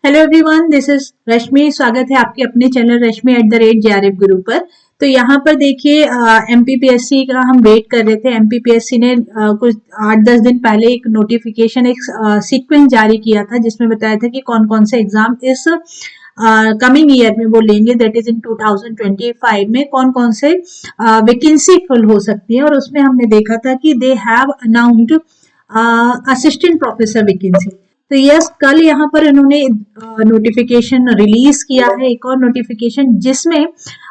Hello everyone, this is रश्मि। स्वागत है आपके अपने चैनल रश्मि @JRF गुरु पर। तो यहाँ पर देखिए एमपीपीएससी का हम वेट कर रहे थे। एमपीपीएससी ने कुछ 8-10 दिन पहले एक नोटिफिकेशन, एक सीक्वेंस जारी किया था जिसमें बताया था कि कौन कौन से एग्जाम इस कमिंग ईयर में वो लेंगे, दैट इज इन 2025 में कौन कौन से वैकेंसी फुल हो सकती है। और उसमें हमने देखा था कि they have announced assistant professor vacancy. तो यस, कल यहाँ पर इन्होंने नोटिफिकेशन रिलीज किया है, एक और नोटिफिकेशन जिसमें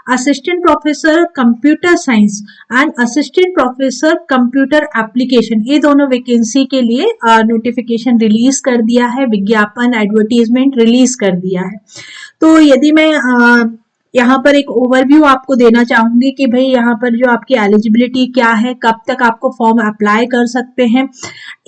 assistant professor computer science and assistant professor computer application, ये दोनों वैकेंसी के लिए नोटिफिकेशन रिलीज कर दिया है, विज्ञापन एडवर्टीजमेंट रिलीज कर दिया है। तो यदि मैं यहाँ पर एक ओवरव्यू आपको देना चाहूंगी कि भाई यहाँ पर जो आपकी एलिजिबिलिटी क्या है, कब तक आपको फॉर्म अप्लाई कर सकते हैं,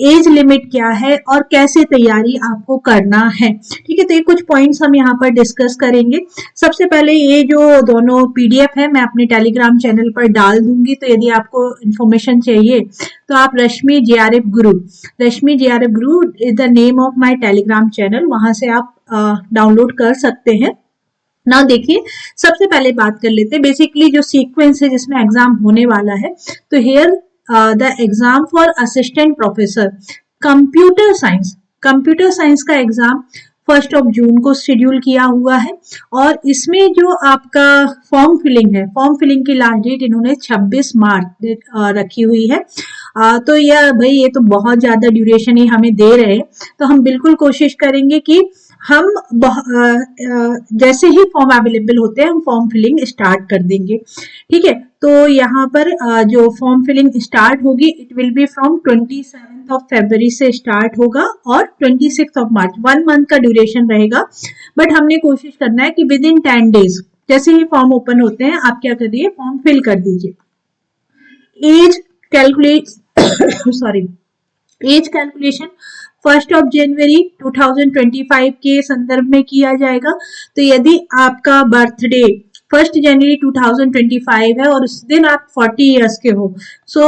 एज लिमिट क्या है और कैसे तैयारी आपको करना है। ठीक है, तो ये कुछ पॉइंट्स हम यहाँ पर डिस्कस करेंगे। सबसे पहले ये जो दोनों पीडीएफ है मैं अपने टेलीग्राम चैनल पर डाल दूंगी, तो यदि आपको इन्फॉर्मेशन चाहिए तो आप रश्मि JRF Guru is the name of my Telegram channel, वहां से आप डाउनलोड कर सकते हैं। ना देखिए, सबसे पहले बात कर लेते हैं बेसिकली जो सीक्वेंस है जिसमें एग्जाम होने वाला है। तो here the exam for assistant professor computer science का एग्जाम 1 जून को शेड्यूल किया हुआ है। और इसमें जो आपका फॉर्म फिलिंग की लास्ट डेट इन्होंने 26 मार्च रखी हुई है। तो ये तो बहुत ज्यादा ड्यूरेशन ही हमें दे रहे हैं, तो हम बिल्कुल कोशिश करेंगे कि हम जैसे ही फॉर्म अवेलेबल होते हैं हम फॉर्म फिलिंग स्टार्ट कर देंगे। ठीक है, तो यहाँ पर जो फॉर्म फिलिंग स्टार्ट होगी इट विल बी फ्रॉम 27 फरवरी से स्टार्ट होगा और 26 मार्च, 1 मंथ का ड्यूरेशन रहेगा। बट हमने कोशिश करना है कि विद इन 10 डेज जैसे ही फॉर्म ओपन होते हैं आप क्या करिए, फॉर्म फिल कर दीजिए। एज कैलकुलेशन 1 जनवरी 2025 के संदर्भ में किया जाएगा। तो यदि आपका बर्थडे 1 जनवरी 2025 है और उस दिन आप 40 इयर्स के हो, so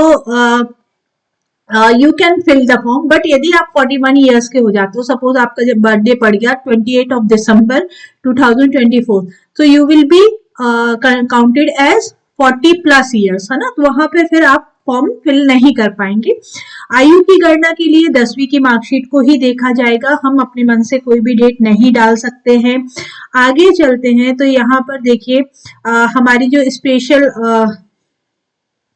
you can fill the form. But यदि आप 41 इयर्स के हो जाते हो, सपोज आपका जब बर्थडे पड़ गया 28 दिसंबर 2024, तो you will be counted as 40+ years, है ना। तो वहां पे फिर आप फॉर्म फिल नहीं कर पाएंगे। आयु की गणना के लिए 10वीं की मार्कशीट को ही देखा जाएगा, हम अपने मन से कोई भी डेट नहीं डाल सकते हैं। आगे चलते हैं तो यहाँ पर देखिए हमारी जो स्पेशल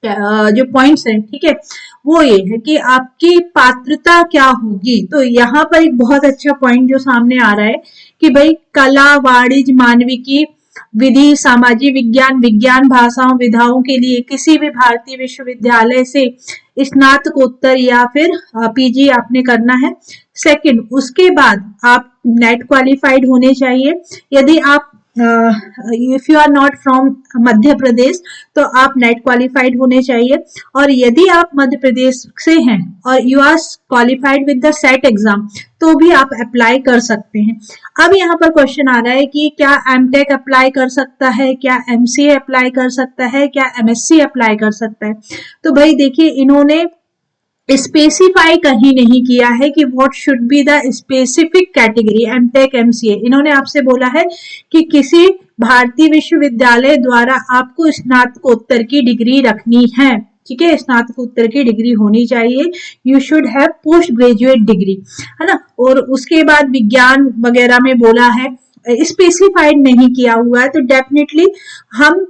जो पॉइंट्स हैं, ठीक है, वो ये है कि आपकी पात्रता क्या होगी। तो यहाँ पर एक बहुत अच्छा पॉइंट जो सामने आ रहा है कि भाई कला, वाणिज्य, मानविकी, विधि, सामाजिक विज्ञान, भाषाओं, विधाओं के लिए किसी भी भारतीय विश्वविद्यालय से स्नातकोत्तर या फिर पीजी आपने करना है। सेकंड, उसके बाद आप नेट क्वालिफाइड होने चाहिए। यदि आप if you are not from Madhya Pradesh तो आप नेट क्वालिफाइड होने चाहिए। और यदि आप मध्य प्रदेश से हैं और you are qualified with the SET exam तो भी आप अप्लाई कर सकते हैं। अब यहाँ पर क्वेश्चन आ रहा है कि क्या एमटेक अप्लाई कर सकता है, क्या एमसीए अप्लाई कर सकता है, क्या एमएससी अप्लाई कर सकता है। तो भाई देखिए, इन्होंने स्पेसिफाई कहीं नहीं किया है कि what should be the specific category MTech MCA. इन्होंने आपसे बोला है कि किसी भारतीय विश्वविद्यालय द्वारा आपको स्नातकोत्तर की डिग्री रखनी है। ठीक है, स्नातकोत्तर की डिग्री होनी चाहिए, you should have post graduate degree, है ना। और उसके बाद विज्ञान वगैरह में बोला है, स्पेसिफाइड नहीं किया हुआ है। तो डेफिनेटली हम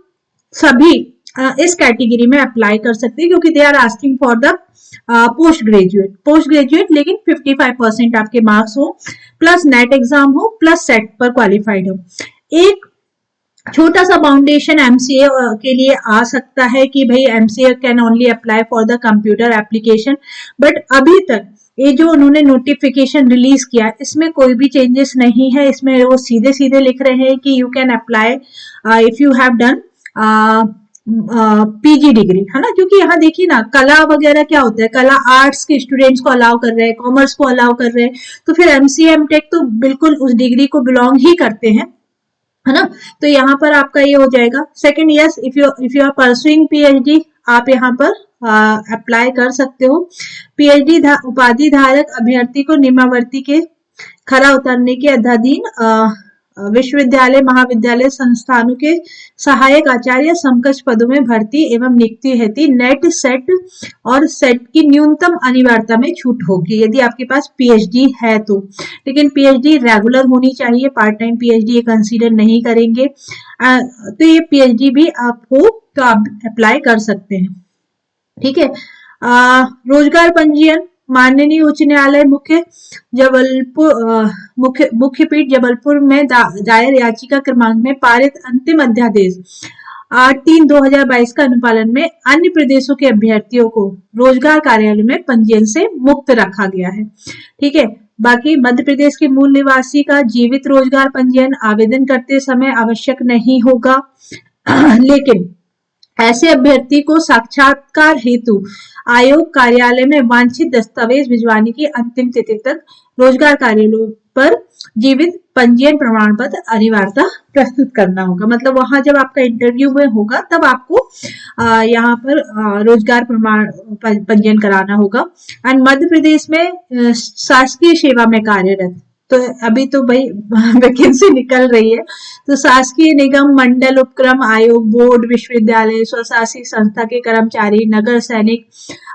सभी इस कैटेगरी में अप्लाई कर सकते हैं क्योंकि they are asking for the post graduate, लेकिन 55% आपके मार्क्स हो, प्लस नेट एग्जाम हो, प्लस सेट पर क्वालिफाइड हो। एक छोटा सा फाउंडेशन एमसीए के लिए आ सकता है कि भाई MCA can only apply for the computer application. But अभी तक ये जो उन्होंने नोटिफिकेशन रिलीज किया इसमें कोई भी चेंजेस नहीं है। इसमें वो सीधे सीधे लिख रहे हैं कि you can apply if you have done PG degree, है ना। क्योंकि यहाँ देखिए ना, कला वगैरह क्या होता है, कला आर्ट्स के स्टूडेंट्स को अलाउ कर रहे हैं, कॉमर्स को अलाउ कर रहे हैं, तो फिर एमसीए एमटेक तो बिल्कुल उस डिग्री को बिलोंग ही करते हैं, है ना। तो यहाँ पर आपका ये हो जाएगा। Second, yes, if you are pursuing PhD आप यहाँ पर अप्लाई कर सकते हो। पीएचडी उपाधि धारक अभ्यर्थी को निम्नवर्ती के खरा उतरने के अध्याधीन विश्वविद्यालय महाविद्यालय संस्थानों के सहायक आचार्य समकक्ष पदों में भर्ती एवं नियुक्ति हेतु नेट सेट और सेट की न्यूनतम अनिवार्यता में छूट होगी यदि आपके पास पीएचडी है तो। लेकिन पीएचडी रेगुलर होनी चाहिए, पार्ट टाइम पीएचडी कंसीडर नहीं करेंगे। तो ये पीएचडी भी आप हो तो आप अप्लाई कर सकते हैं। ठीक है। रोजगार पंजीयन माननीय उच्च न्यायालय मुख्य पीठ जबलपुर में दायर याचिका क्रमांक में पारित अंतिम अध्यादेश 8/3/2022 का अनुपालन में अन्य प्रदेशों के अभ्यर्थियों को रोजगार कार्यालय में पंजीयन से मुक्त रखा गया है। ठीक है। बाकी मध्य प्रदेश के मूल निवासी का जीवित रोजगार पंजीयन आवेदन करते समय आवश्यक नहीं होगा, लेकिन ऐसे अभ्यर्थी को साक्षात्कार हेतु आयोग कार्यालय में वांछित दस्तावेज भिजवाने की अंतिम तिथि तक रोजगार कार्यालयों पर जीवित पंजीयन प्रमाण पत्र अनिवार्यता प्रस्तुत करना होगा। मतलब वहां जब आपका इंटरव्यू में होगा तब आपको यहाँ पर रोजगार प्रमाण पंजीयन कराना होगा। एंड मध्य प्रदेश में शासकीय सेवा में कार्यरत, तो अभी तो भाई वैकेंसी निकल रही है, तो शासकीय निगम मंडल उपक्रम आयोग बोर्ड विश्वविद्यालय स्वशासी संस्था के कर्मचारी नगर सैनिक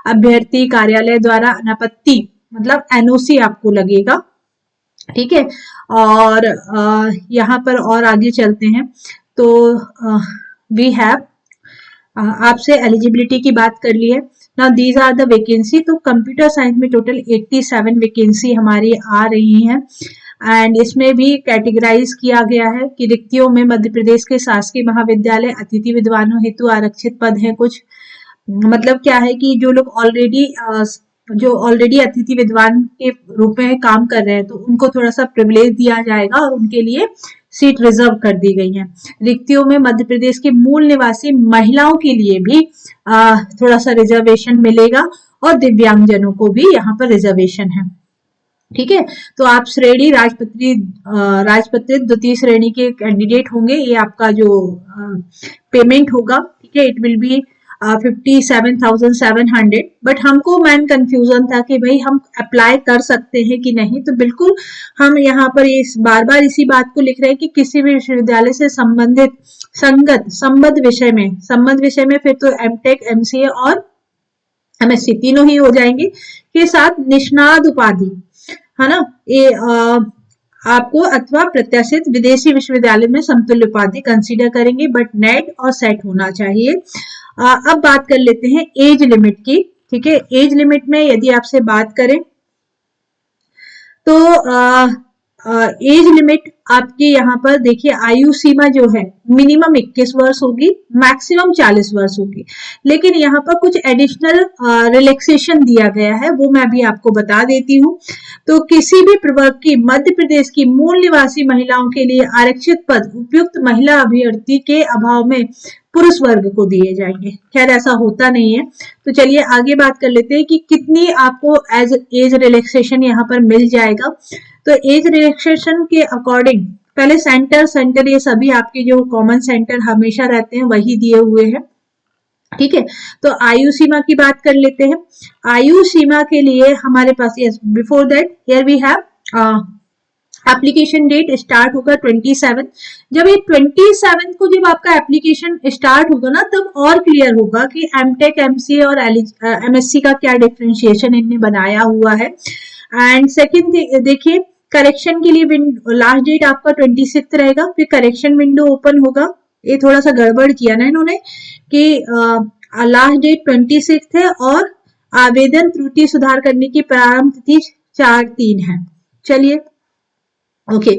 अभ्यर्थी कार्यालय द्वारा अनापत्ति मतलब एनओसी आपको लगेगा। ठीक है। और यहाँ पर और आगे चलते हैं तो वी हैव आपसे एलिजिबिलिटी की बात कर ली है। Now these are the vacancy. तो कंप्यूटर साइंस में टोटल 87 वैकेंसी हमारी आ रही हैं एंड इसमें भी कैटेगराइज किया गया है कि रिक्तियों में मध्य प्रदेश के शासकीय महाविद्यालय अतिथि विद्वानों हेतु आरक्षित पद हैं कुछ। मतलब क्या है कि जो लोग ऑलरेडी अतिथि विद्वान के रूप में काम कर रहे हैं तो उनको थोड़ा सा प्रिविलेज दिया जाएगा और उनके लिए सीट रिजर्व कर दी गई है। रिक्तियों में मध्य प्रदेश के मूल निवासी महिलाओं के लिए भी थोड़ा सा रिजर्वेशन मिलेगा और दिव्यांगजनों को भी यहाँ पर रिजर्वेशन है। ठीक है। तो आप श्रेणी राजपत्रित द्वितीय श्रेणी के कैंडिडेट होंगे। ये आपका जो पेमेंट होगा, ठीक है, इट विल बी 57,700। बट हमको मैन कंफ्यूजन था कि भाई हम अप्लाई कर सकते हैं कि नहीं, तो बिल्कुल हम यहाँ पर इस बार बार इसी बात को लिख रहे हैं कि किसी भी विश्वविद्यालय से संबद्ध विषय में फिर तो एमटेक एमसीए और एमएससी तीनों ही हो जाएंगे के साथ निष्णात उपाधि है ना, ये आपको अथवा प्रत्याशित विदेशी विश्वविद्यालय में समतुल्य उपाधि कंसीडर करेंगे, बट नेट और सेट होना चाहिए। अब बात कर लेते हैं एज लिमिट की। ठीक है। एज लिमिट में यदि आपसे बात करें तो एज लिमिट आपकी यहाँ पर देखिए आयु सीमा जो है मिनिमम 21 वर्ष होगी, मैक्सिमम 40 वर्ष होगी। लेकिन यहाँ पर कुछ एडिशनल रिलैक्सेशन दिया गया है, वो मैं भी आपको बता देती हूँ। तो किसी भी प्रवर्ग की मध्य प्रदेश की मूल निवासी महिलाओं के लिए आरक्षित पद उपयुक्त महिला अभ्यर्थी के अभाव में पुरुष वर्ग को दिए जाएंगे। खैर ऐसा होता नहीं है। तो चलिए आगे बात कर लेते हैं कि कितनी आपको एज रिलैक्सेशन यहाँ पर मिल जाएगा। तो एज रिलैक्सेशन के अकॉर्डिंग पहले सेंटर ये सभी आपके जो कॉमन सेंटर हमेशा रहते हैं वही दिए हुए हैं। ठीक है। तो आयु सीमा की बात कर लेते हैं। आयु सीमा के लिए हमारे पास yes before that here we have application date start होगा 27। जब ये 27 को जब आपका एप्लीकेशन स्टार्ट होगा ना तब और क्लियर होगा कि एमटेक एमसीए और एमएससी का क्या डिफरेंशिएशन इनने बनाया हुआ है। एंड सेकंड देखिए करेक्शन के लिए लास्ट डेट आपका 26 रहेगा, फिर करेक्शन विंडो ओपन होगा। ये थोड़ा सा गड़बड़ किया ना इन्होंने कि लास्ट डेट 26 है और आवेदन त्रुटि सुधार करने की प्रारंभ तिथि 4/3 है। चलिए ओके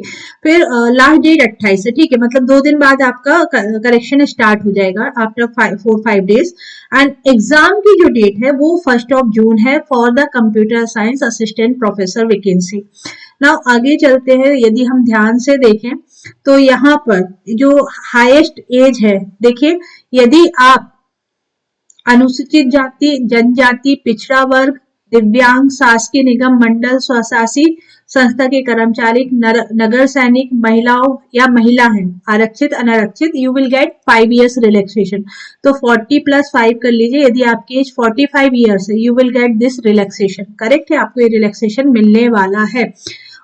फिर लास्ट डेट 28 है। ठीक है। मतलब 2 दिन बाद आपका करेक्शन स्टार्ट हो जाएगा आफ्टर 4-5 डेज। एंड एग्जाम की जो डेट है वो 1 जून है for the computer science assistant professor vacancy. Now आगे चलते हैं। यदि हम ध्यान से देखें तो यहाँ पर जो हाईएस्ट एज है, देखिए यदि आप अनुसूचित जाति जनजाति पिछड़ा वर्ग दिव्यांग शासकीय निगम मंडल स्वशासी संस्था के कर्मचारी नगर सैनिक महिलाओं या महिला है आरक्षित अनारक्षित, you will get 5 years relaxation. तो 40 + 5 कर लीजिए। यदि आपकी एज 45 years है you will get this relaxation. Correct है, आपको ये रिलैक्सेशन मिलने वाला है।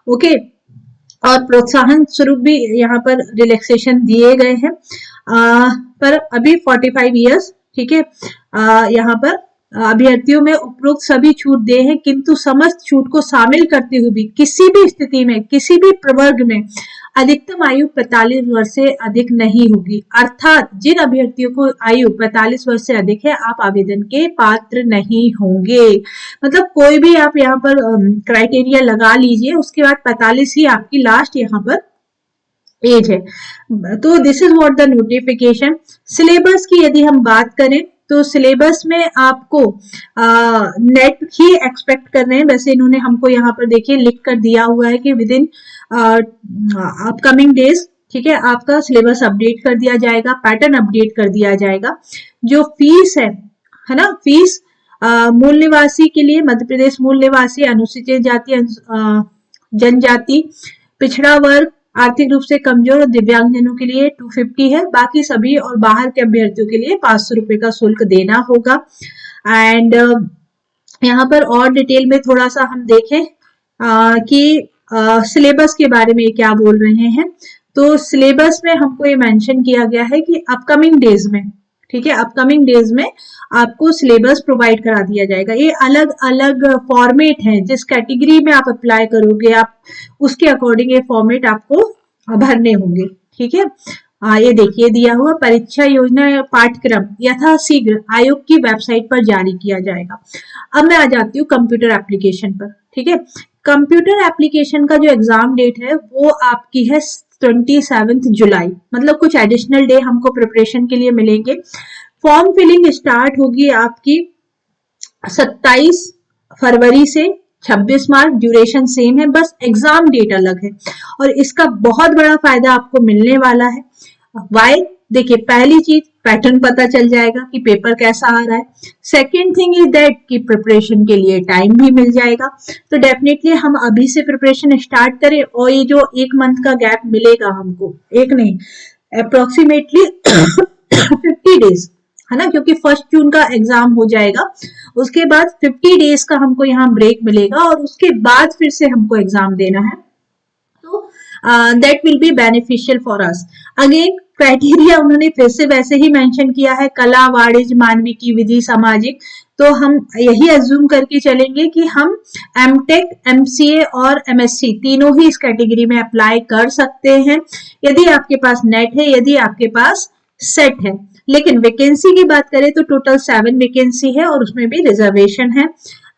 ओके और प्रोत्साहन स्वरूप भी यहाँ पर रिलैक्सेशन दिए गए हैं। पर अभी 45 ईयर्स, ठीक है, यहाँ पर अभ्यर्थियों में उपरोक्त सभी छूट दे हैं, किंतु समस्त छूट को शामिल करते हुए भी किसी भी स्थिति में किसी भी प्रवर्ग में अधिकतम आयु 45 वर्ष से अधिक नहीं होगी। अर्थात जिन अभ्यर्थियों को आयु 45 वर्ष से अधिक है, आप आवेदन के पात्र नहीं होंगे। मतलब कोई भी आप यहाँ पर क्राइटेरिया लगा लीजिए, उसके बाद 45 ही आपकी लास्ट यहाँ पर एज है। तो this is what the notification. Syllabus की यदि हम बात करें तो सिलेबस में आपको नेट ही एक्सपेक्ट कर रहे हैं। वैसे इन्होंने हमको यहाँ पर देखिए लिख कर दिया हुआ है कि विद इन अपकमिंग डेज, ठीक है, आपका सिलेबस अपडेट कर दिया जाएगा, पैटर्न अपडेट कर दिया जाएगा। जो फीस है ना, फीस मूल निवासी के लिए, मध्य प्रदेश मूल निवासी, अनुसूचित जाति, जनजाति, पिछड़ा वर्ग, आर्थिक रूप से कमजोर और दिव्यांगजनों के लिए 250 है। बाकी सभी और बाहर के अभ्यर्थियों के लिए 500 रुपए का शुल्क देना होगा। एंड यहाँ पर और डिटेल में थोड़ा सा हम देखें कि सिलेबस के बारे में क्या बोल रहे हैं। तो सिलेबस में हमको ये मेंशन किया गया है कि अपकमिंग डेज में, ठीक है, अपकमिंग डेज में आपको सिलेबस प्रोवाइड करा दिया जाएगा। ये अलग अलग फॉर्मेट है, जिस कैटेगरी में आप अप्लाई करोगे आप उसके अकॉर्डिंग ये फॉर्मेट आपको भरने होंगे, ठीक है। ये देखिए दिया हुआ परीक्षा योजना पाठ्यक्रम यथाशीघ्र आयोग की वेबसाइट पर जारी किया जाएगा। अब मैं आ जाती हूँ कंप्यूटर एप्लीकेशन पर, ठीक है। कंप्यूटर एप्लीकेशन का जो एग्जाम डेट है वो आपकी है 27 जुलाई, मतलब कुछ एडिशनल डे हमको प्रिपरेशन के लिए मिलेंगे। फॉर्म फिलिंग स्टार्ट होगी आपकी 27 फरवरी से 26 मार्च, ड्यूरेशन सेम है, बस एग्जाम डेट अलग है। और इसका बहुत बड़ा फायदा आपको मिलने वाला है। वाई? देखिए, पहली चीज पैटर्न पता चल जाएगा कि पेपर कैसा आ रहा है। सेकेंड थिंग इज दैट कि प्रिपरेशन के लिए टाइम भी मिल जाएगा। तो डेफिनेटली हम अभी से प्रिपरेशन स्टार्ट करें, और ये जो 1 मंथ का गैप मिलेगा हमको, एक नहीं अप्रोक्सीमेटली 50 डेज है ना, क्योंकि 1 जून का एग्जाम हो जाएगा, उसके बाद 50 डेज का हमको यहाँ ब्रेक मिलेगा, और उसके बाद फिर से हमको एग्जाम देना है। तो that will be beneficial for us. Again criteria उन्होंने फिर से वैसे ही मेंशन किया है, कला, वाणिज्य, मानविकी, विधि, सामाजिक। तो हम यही अज्यूम करके चलेंगे कि हम एमटेक, एमसीए और एमएससी तीनों ही इस कैटेगरी में अप्लाई कर सकते हैं, यदि आपके पास नेट है, यदि आपके पास सेट है। लेकिन वैकेंसी की बात करें तो टोटल 7 वैकेंसी है, और उसमें भी रिजर्वेशन है।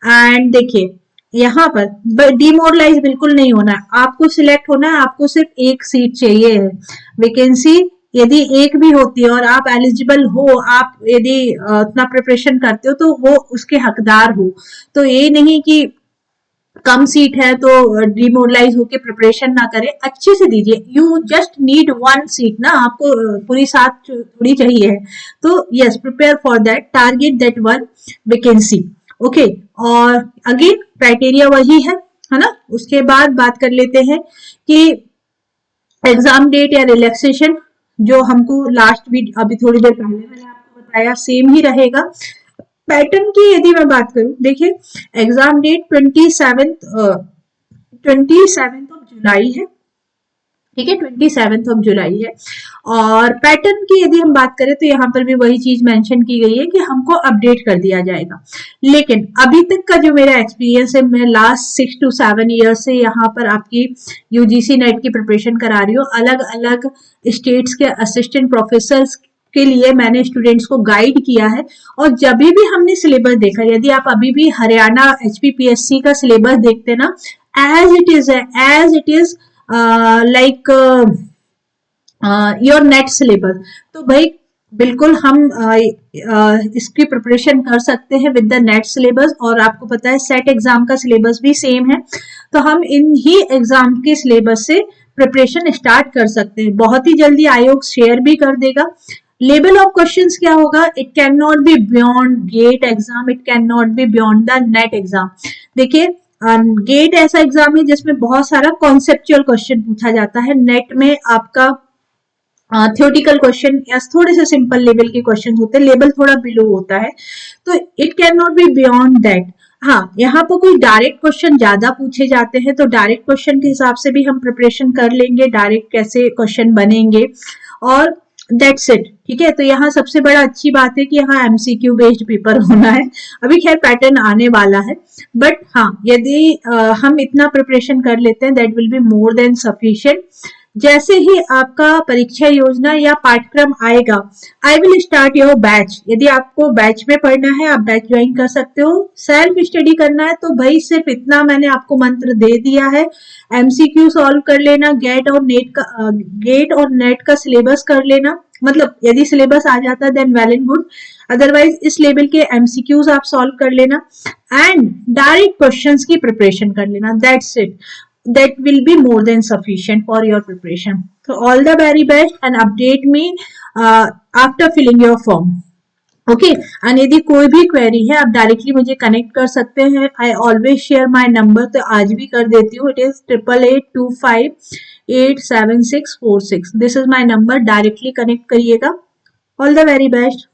एंड देखिए यहाँ पर डिमोरलाइज बिल्कुल नहीं होना है, आपको सिलेक्ट होना है, आपको सिर्फ एक सीट चाहिए है। वैकेंसी यदि एक भी होती है और आप एलिजिबल हो, आप यदि उतना प्रिपरेशन करते हो, तो वो उसके हकदार हो। तो ये नहीं कि कम सीट है तो डिमोरलाइज होके प्रिपरेशन ना करें, अच्छे से दीजिए। यू जस्ट नीड 1 सीट ना, आपको पूरी 7 थोड़ी चाहिए है। तो yes, prepare for that, target that 1 vacancy, okay. और अगेन क्राइटेरिया वही है ना। उसके बाद बात कर लेते हैं कि एग्जाम डेट या रिलैक्सेशन, जो हमको लास्ट वीक अभी थोड़ी देर पहले मैंने आपको बताया, सेम ही रहेगा। पैटर्न की यदि मैं बात करूं, देखिए एग्जाम डेट 27 जुलाई है, ठीक है, 27 जुलाई है। और पैटर्न की यदि हम बात करें तो यहाँ पर भी वही चीज मेंशन की गई है कि हमको अपडेट कर दिया जाएगा। लेकिन अभी तक का जो मेरा एक्सपीरियंस है, मैं लास्ट 6 to 7 ईयर से यहाँ पर आपकी यूजीसी नेट की प्रिपरेशन करा रही हूँ। अलग अलग स्टेट्स के असिस्टेंट प्रोफेसर के लिए मैंने स्टूडेंट्स को गाइड किया है। और जब भी हमने सिलेबस देखा, यदि आप अभी भी हरियाणा HPPSC का सिलेबस देखते ना, as it is like your NET syllabus, तो भाई बिल्कुल हम इसकी प्रिपरेशन कर सकते हैं विद द नेट सिलेबस। और आपको पता है सेट एग्जाम का सिलेबस भी सेम है, तो हम इन ही एग्जाम के सिलेबस से प्रिपरेशन स्टार्ट कर सकते हैं। बहुत ही जल्दी आयोग शेयर भी कर देगा। लेवल ऑफ क्वेश्चंस क्या होगा? It can not be beyond GATE exam, it can not be beyond the NET exam. देखिए गेट ऐसा एग्जाम है जिसमें बहुत सारा कॉन्सेप्चुअल क्वेश्चन पूछा जाता है। नेट में आपका थ्योरेटिकल क्वेश्चन या थोड़े से सिंपल लेवल के क्वेश्चन होते हैं, लेवल थोड़ा बिलो होता है। तो it can not be beyond that. हाँ, यहाँ पर कोई डायरेक्ट क्वेश्चन ज्यादा पूछे जाते हैं तो डायरेक्ट क्वेश्चन के हिसाब से भी हम प्रिपरेशन कर लेंगे, डायरेक्ट कैसे क्वेश्चन बनेंगे, और दैट्स इट। ठीक है, तो यहाँ सबसे बड़ा अच्छी बात है कि यहाँ एमसीक्यू बेस्ड पेपर होना है। अभी खैर पैटर्न आने वाला है, बट हाँ, यदि हम इतना प्रिपरेशन कर लेते हैं that will be more than sufficient. जैसे ही आपका परीक्षा योजना या पाठ्यक्रम आएगा, I will start your batch. यदि आपको बैच में पढ़ना है, आप बैच ज्वाइन कर सकते हो। सेल्फ स्टडी करना है तो भाई सिर्फ इतना मैंने आपको मंत्र दे दिया है, एमसीक्यू सॉल्व कर लेना, गेट और नेट का सिलेबस कर लेना। मतलब यदि सिलेबस आ जाता है then well and good, otherwise इस लेवल के एमसीक्यूज आप सॉल्व कर लेना एंड डायरेक्ट क्वेश्चंस की प्रिपरेशन कर लेना, that's it. That will be more than sufficient for your preparation. So all the very best and update me after filling your form. Okay, and यदि कोई भी query है आप डायरेक्टली मुझे connect कर सकते हैं। I always share my number, तो आज भी कर देती हूँ। It is 8882587646। This is my number, directly connect करिएगा। All the very best.